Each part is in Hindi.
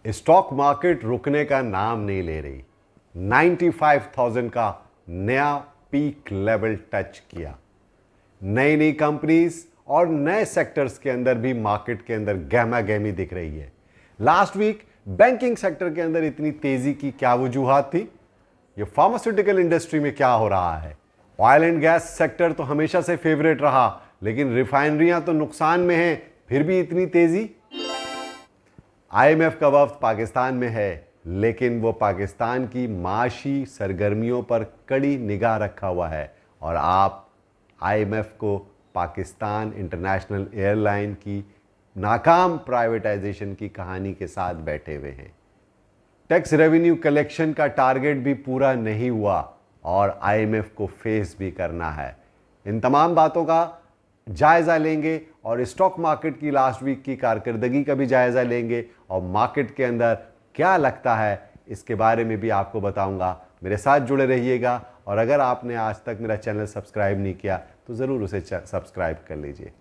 स्टॉक मार्केट रुकने का नाम नहीं ले रही। 95,000 का नया पीक लेवल टच किया। नई नई कंपनीज और नए सेक्टर्स के अंदर भी मार्केट के अंदर गहमा गहमी दिख रही है। लास्ट वीक बैंकिंग सेक्टर के अंदर इतनी तेजी की क्या वजूहात थी? ये फार्मास्यूटिकल इंडस्ट्री में क्या हो रहा है? ऑयल एंड गैस सेक्टर तो हमेशा से फेवरेट रहा, लेकिन रिफाइनरियां तो नुकसान में हैं, फिर भी इतनी तेजी। आईएमएफ का वफ्द पाकिस्तान में है, लेकिन वो पाकिस्तान की माशी सरगर्मियों पर कड़ी निगाह रखा हुआ है और आप आईएमएफ को पाकिस्तान इंटरनेशनल एयरलाइन की नाकाम प्राइवेटाइजेशन की कहानी के साथ बैठे हुए हैं। टैक्स रेवेन्यू कलेक्शन का टारगेट भी पूरा नहीं हुआ और आईएमएफ को फेस भी करना है। इन तमाम बातों का जायज़ा लेंगे और स्टॉक मार्केट की लास्ट वीक की कारकर्दगी का भी जायज़ा लेंगे और मार्केट के अंदर क्या लगता है इसके बारे में भी आपको बताऊंगा। मेरे साथ जुड़े रहिएगा और अगर आपने आज तक मेरा चैनल सब्सक्राइब नहीं किया तो ज़रूर उसे सब्सक्राइब कर लीजिए।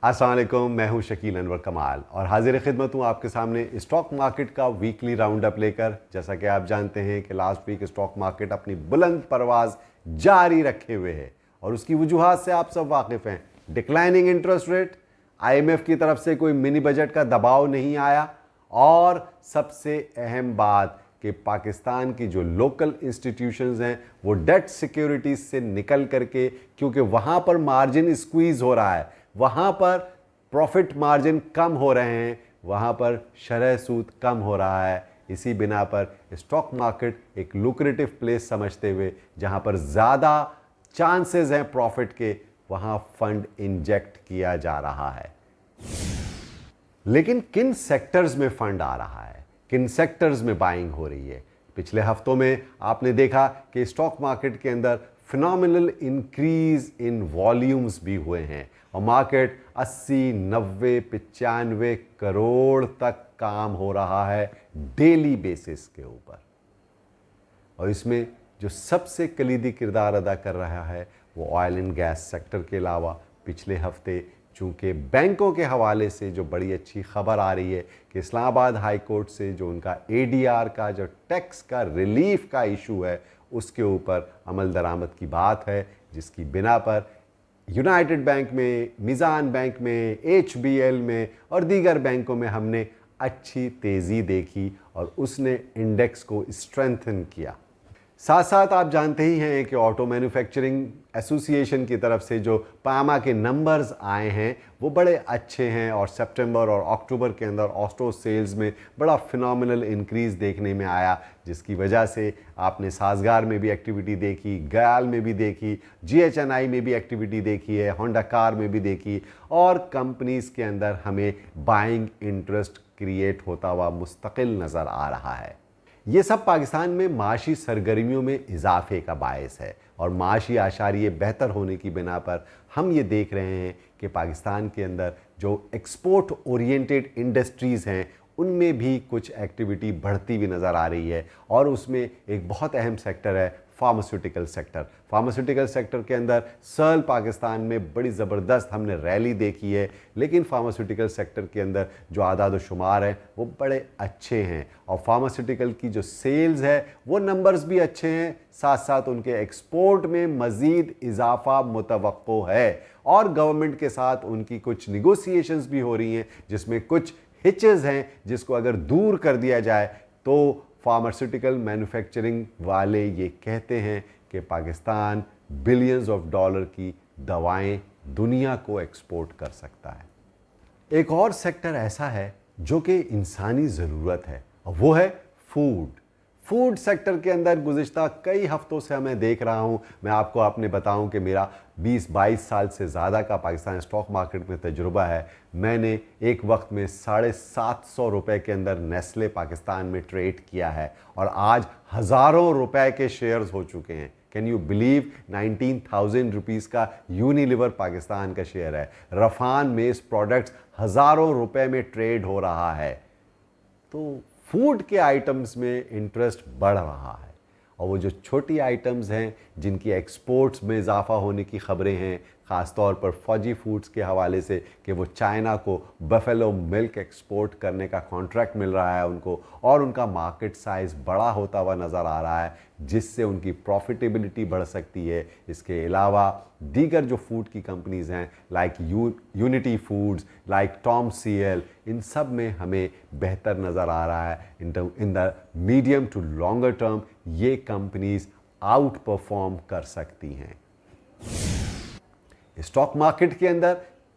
अस्सलाम वालेकुम, मैं हूं शकील अनवर कमाल और हाजिर खिदमत हूं आपके सामने स्टॉक मार्केट का वीकली राउंड अप लेकर। जैसा कि आप जानते हैं कि लास्ट वीक स्टॉक मार्केट अपनी बुलंद परवाज जारी रखे हुए है और उसकी वजूहात से आप सब वाकिफ़ हैं। डिक्लाइनिंग इंटरेस्ट रेट, आईएमएफ की तरफ से कोई मिनी बजट का दबाव नहीं आया और सबसे अहम बात कि पाकिस्तान की जो लोकल इंस्टीट्यूशंस हैं वो डेट सिक्योरिटीज से निकल करके, क्योंकि वहाँ पर मार्जिन स्क्वीज़ हो रहा है, वहाँ पर प्रॉफिट मार्जिन कम हो रहे हैं, वहाँ पर शरह सूद कम हो रहा है। इसी बिना पर स्टॉक मार्केट एक लुक्रेटिव प्लेस समझते हुए जहाँ पर ज़्यादा चांसेस हैं प्रॉफिट के, वहाँ फंड इंजेक्ट किया जा रहा है। लेकिन किन सेक्टर्स में फंड आ रहा है, किन सेक्टर्स में बाइंग हो रही है? पिछले हफ्तों में आपने देखा कि स्टॉक मार्केट के अंदर फिनोमिनल इंक्रीज इन वॉल्यूम्स भी हुए हैं और मार्केट 80, 90, 95 करोड़ तक काम हो रहा है डेली बेसिस के ऊपर। और इसमें जो सबसे कलीदी किरदार अदा कर रहा है वो ऑयल एंड गैस सेक्टर के अलावा पिछले हफ्ते चूँकि बैंकों के हवाले से जो बड़ी अच्छी खबर आ रही है कि इस्लामाबाद हाई कोर्ट से जो उनका एडीआर का जो टैक्स का रिलीफ का इशू है उसके ऊपर अमल दरामद की बात है, जिसकी बिना पर यूनाइटेड बैंक में, मिज़ान बैंक में, एचबीएल में और दीगर बैंकों में हमने अच्छी तेज़ी देखी और उसने इंडेक्स को स्ट्रेंथन किया। साथ साथ आप जानते ही हैं कि ऑटो मैन्युफैक्चरिंग एसोसिएशन की तरफ से जो पामा के नंबर्स आए हैं वो बड़े अच्छे हैं और सितंबर और अक्टूबर के अंदर ऑटो सेल्स में बड़ा फिनोमिनल इंक्रीज़ देखने में आया, जिसकी वजह से आपने साजगार में भी एक्टिविटी देखी, गयाल में भी देखी, जीएचएनआई में भी एक्टिविटी देखी है, होंडा कार में भी देखी और कंपनीज़ के अंदर हमें बाइंग इंटरेस्ट क्रिएट होता हुआ मुस्तकिल नज़र आ रहा है। ये सब पाकिस्तान में माशी सरगर्मियों में इजाफे का बायस है और माशी आशारिये बेहतर होने की बिना पर हम ये देख रहे हैं कि पाकिस्तान के अंदर जो एक्सपोर्ट ओरिएंटेड इंडस्ट्रीज़ हैं उनमें भी कुछ एक्टिविटी बढ़ती हुई नज़र आ रही है और उसमें एक बहुत अहम सेक्टर है फार्मास्यूटिकल सेक्टर। फार्मास्यूटिकल सेक्टर के अंदर सर्ल पाकिस्तान में बड़ी ज़बरदस्त हमने रैली देखी है, लेकिन फार्मास्यूटिकल सेक्टर के अंदर जो आदाद व शुमार हैं वो बड़े अच्छे हैं और फार्मास्यूटिकल की जो सेल्स है वो नंबर्स भी अच्छे हैं, साथ साथ उनके एक्सपोर्ट में मज़ीद इजाफा मुतवक्को है और गवर्नमेंट के साथ उनकी कुछ निगोसिएशंस भी हो रही हैं जिसमें कुछ हिचेस हैं जिसको अगर दूर कर दिया जाए तो फार्मास्यूटिकल मैन्युफैक्चरिंग वाले ये कहते हैं कि पाकिस्तान बिलियंस ऑफ डॉलर की दवाएं दुनिया को एक्सपोर्ट कर सकता है। एक और सेक्टर ऐसा है जो कि इंसानी ज़रूरत है और वो है फूड। फूड सेक्टर के अंदर गुज़िश्ता कई हफ्तों से मैं देख रहा हूँ, मैं आपको आपने बताऊँ कि मेरा 20-22 साल से ज़्यादा का पाकिस्तान स्टॉक मार्केट में तजुर्बा है। मैंने एक वक्त में 750 रुपये के अंदर नेस्ले पाकिस्तान में ट्रेड किया है और आज हज़ारों रुपए के शेयर्स हो चुके हैं। कैन यू बिलीव 19,000 रुपीज़ का यूनिलीवर पाकिस्तान का शेयर है। रफान मेस प्रोडक्ट्स हज़ारों रुपए में ट्रेड हो रहा है। तो फूड के आइटम्स में इंटरेस्ट बढ़ रहा है और वो जो छोटी आइटम्स हैं जिनकी एक्सपोर्ट्स में इजाफा होने की खबरें हैं, ख़ास तौर पर फौजी फूड्स के हवाले से कि वो चाइना को बफेलो मिल्क एक्सपोर्ट करने का कॉन्ट्रैक्ट मिल रहा है उनको, और उनका मार्केट साइज़ बड़ा होता हुआ नज़र आ रहा है जिससे उनकी प्रॉफिटेबिलिटी बढ़ सकती है। इसके अलावा दीगर जो फूड की कंपनीज़ हैं like unity foods, like Tom CL, इन सब में हमें बेहतर नज़र आ रहा है in the medium to longer term ये कंपनीज़ आउट परफॉर्म कर सकती हैं। स्टॉक मार्केट के अंदर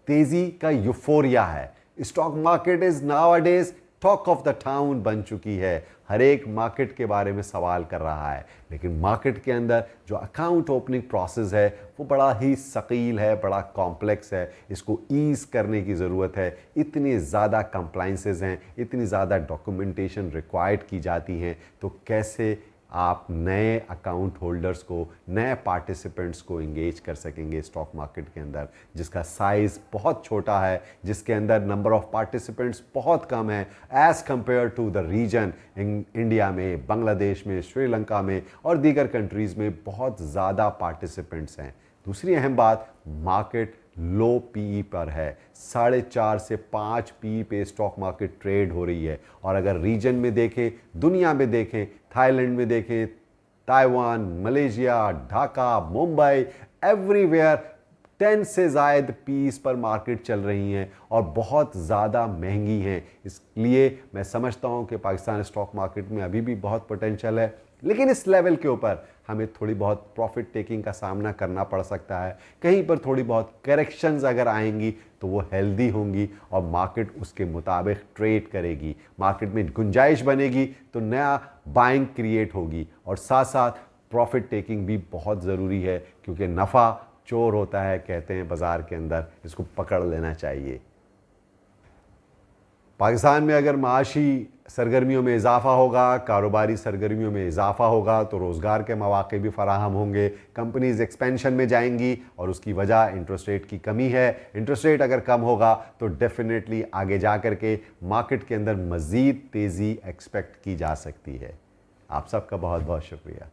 तेजी का यूफोरिया है। Stock market is nowadays talk of the town बन चुकी है। हर एक मार्केट के बारे में सवाल कर रहा है, लेकिन मार्केट के अंदर जो अकाउंट ओपनिंग प्रोसेस है वो बड़ा ही सकील है, बड़ा कॉम्प्लेक्स है। इसको ईज़ करने की ज़रूरत है। इतनी ज़्यादा कंप्लाइंसेस हैं, इतनी ज़्यादा डॉक्यूमेंटेशन रिक्वायर्ड की जाती हैं, तो कैसे आप नए अकाउंट होल्डर्स को, नए पार्टिसिपेंट्स को इंगेज कर सकेंगे स्टॉक मार्केट के अंदर जिसका साइज़ बहुत छोटा है, जिसके अंदर नंबर ऑफ पार्टिसिपेंट्स बहुत कम है as compare to the region. India में, बांग्लादेश में, श्रीलंका में और दीगर कंट्रीज़ में बहुत ज़्यादा पार्टिसिपेंट्स हैं। दूसरी अहम बात, मार्केट लो पीई पर है। 4.5 से 5 पीई पे स्टॉक मार्केट ट्रेड हो रही है। और अगर रीजन में देखें, दुनिया में देखें, थाईलैंड में देखें, Taiwan, Malaysia, Dhaka, Mumbai, everywhere 10 से ज़ायद पीस पर मार्केट चल रही हैं और बहुत ज़्यादा महंगी हैं। इसलिए मैं समझता हूं कि पाकिस्तान स्टॉक मार्केट में अभी भी बहुत पोटेंशियल है, लेकिन इस लेवल के ऊपर हमें थोड़ी बहुत प्रॉफिट टेकिंग का सामना करना पड़ सकता है। कहीं पर थोड़ी बहुत करेक्शंस अगर आएंगी तो वो हेल्दी होंगी और मार्केट उसके मुताबिक ट्रेड करेगी। मार्केट में गुंजाइश बनेगी तो नया बाइंग क्रिएट होगी, और साथ साथ प्रॉफिट टेकिंग भी बहुत ज़रूरी है, क्योंकि नफ़ा चोर होता है कहते हैं बाज़ार के अंदर, इसको पकड़ लेना चाहिए। पाकिस्तान में अगर माशी सरगर्मियों में इजाफा होगा, कारोबारी सरगर्मियों में इजाफा होगा, तो रोज़गार के मौके भी फराहम होंगे। कंपनीज़ एक्सपेंशन में जाएंगी और उसकी वजह इंटरेस्ट रेट की कमी है। इंटरेस्ट रेट अगर कम होगा तो डेफिनेटली आगे जा कर के मार्केट के अंदर मज़ीद तेज़ी एक्सपेक्ट की जा सकती है। आप सबका बहुत बहुत शुक्रिया।